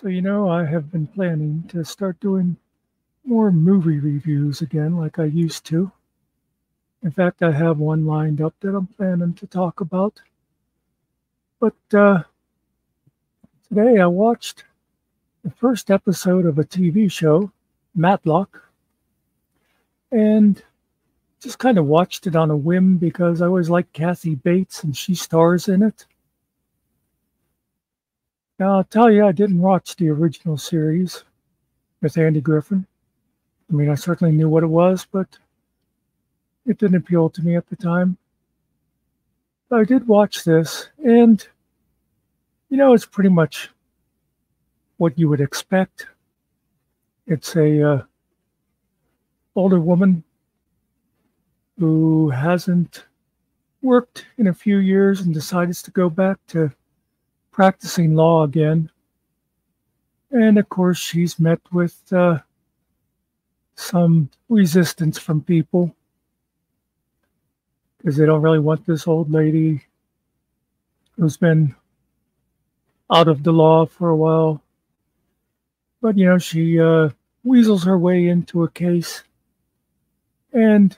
So, I have been planning to start doing more movie reviews again, like I used to. In fact, I have one lined up that I'm planning to talk about. But today I watched the first episode of a TV show, Matlock, and just kind of watched it on a whim because I always liked Kathy Bates and she stars in it. Now, I'll tell you, I didn't watch the original series with Andy Griffin. I mean, I certainly knew what it was, but it didn't appeal to me at the time. But I did watch this, and it's pretty much what you would expect. It's a older woman who hasn't worked in a few years and decides to go back to practicing law again. And of course, she's met with some resistance from people because they don't really want this old lady who's been out of the law for a while. But, she weasels her way into a case. And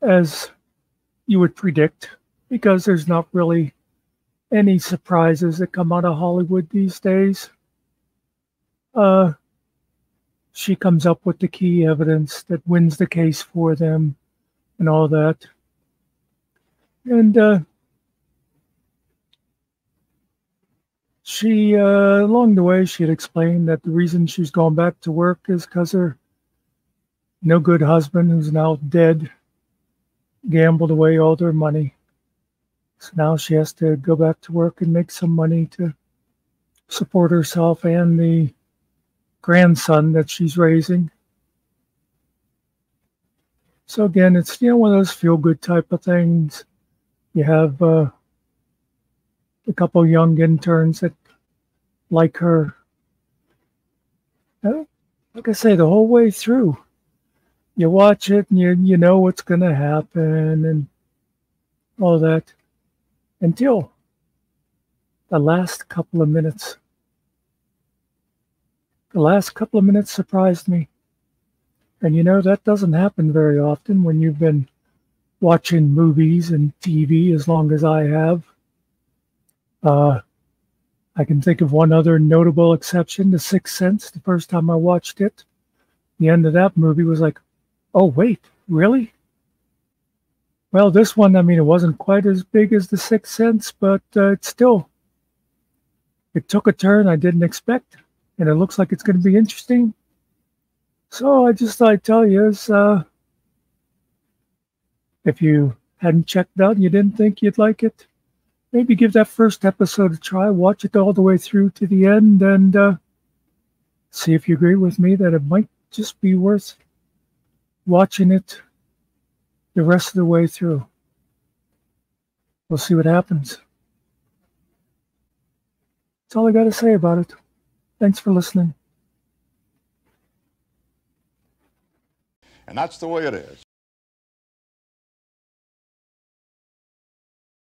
as you would predict, because there's not really any surprises that come out of Hollywood these days, she comes up with the key evidence that wins the case for them and all that. And she, along the way, she had explained that the reason she's going back to work is because her no good husband, who's now dead, gambled away all their money. So now she has to go back to work and make some money to support herself and the grandson that she's raising. So again, it's one of those feel-good type of things. You have a couple young interns that like her. Like I say, the whole way through, you watch it and you know what's going to happen and all that until the last couple of minutes. The last couple of minutes surprised me. And that doesn't happen very often when you've been watching movies and TV as long as I have. I can think of one other notable exception, The Sixth Sense. The first time I watched it, the end of that movie was like, oh, wait, really? Well, this one, I mean, it wasn't quite as big as The Sixth Sense, but it took a turn I didn't expect, and it looks like it's going to be interesting. So I just thought I'd tell you, if you hadn't checked it out and you didn't think you'd like it, maybe give that first episode a try, watch it all the way through to the end, and see if you agree with me that it might just be worth watching it the rest of the way through. We'll see what happens. That's all I got to say about it. Thanks for listening. And that's the way it is.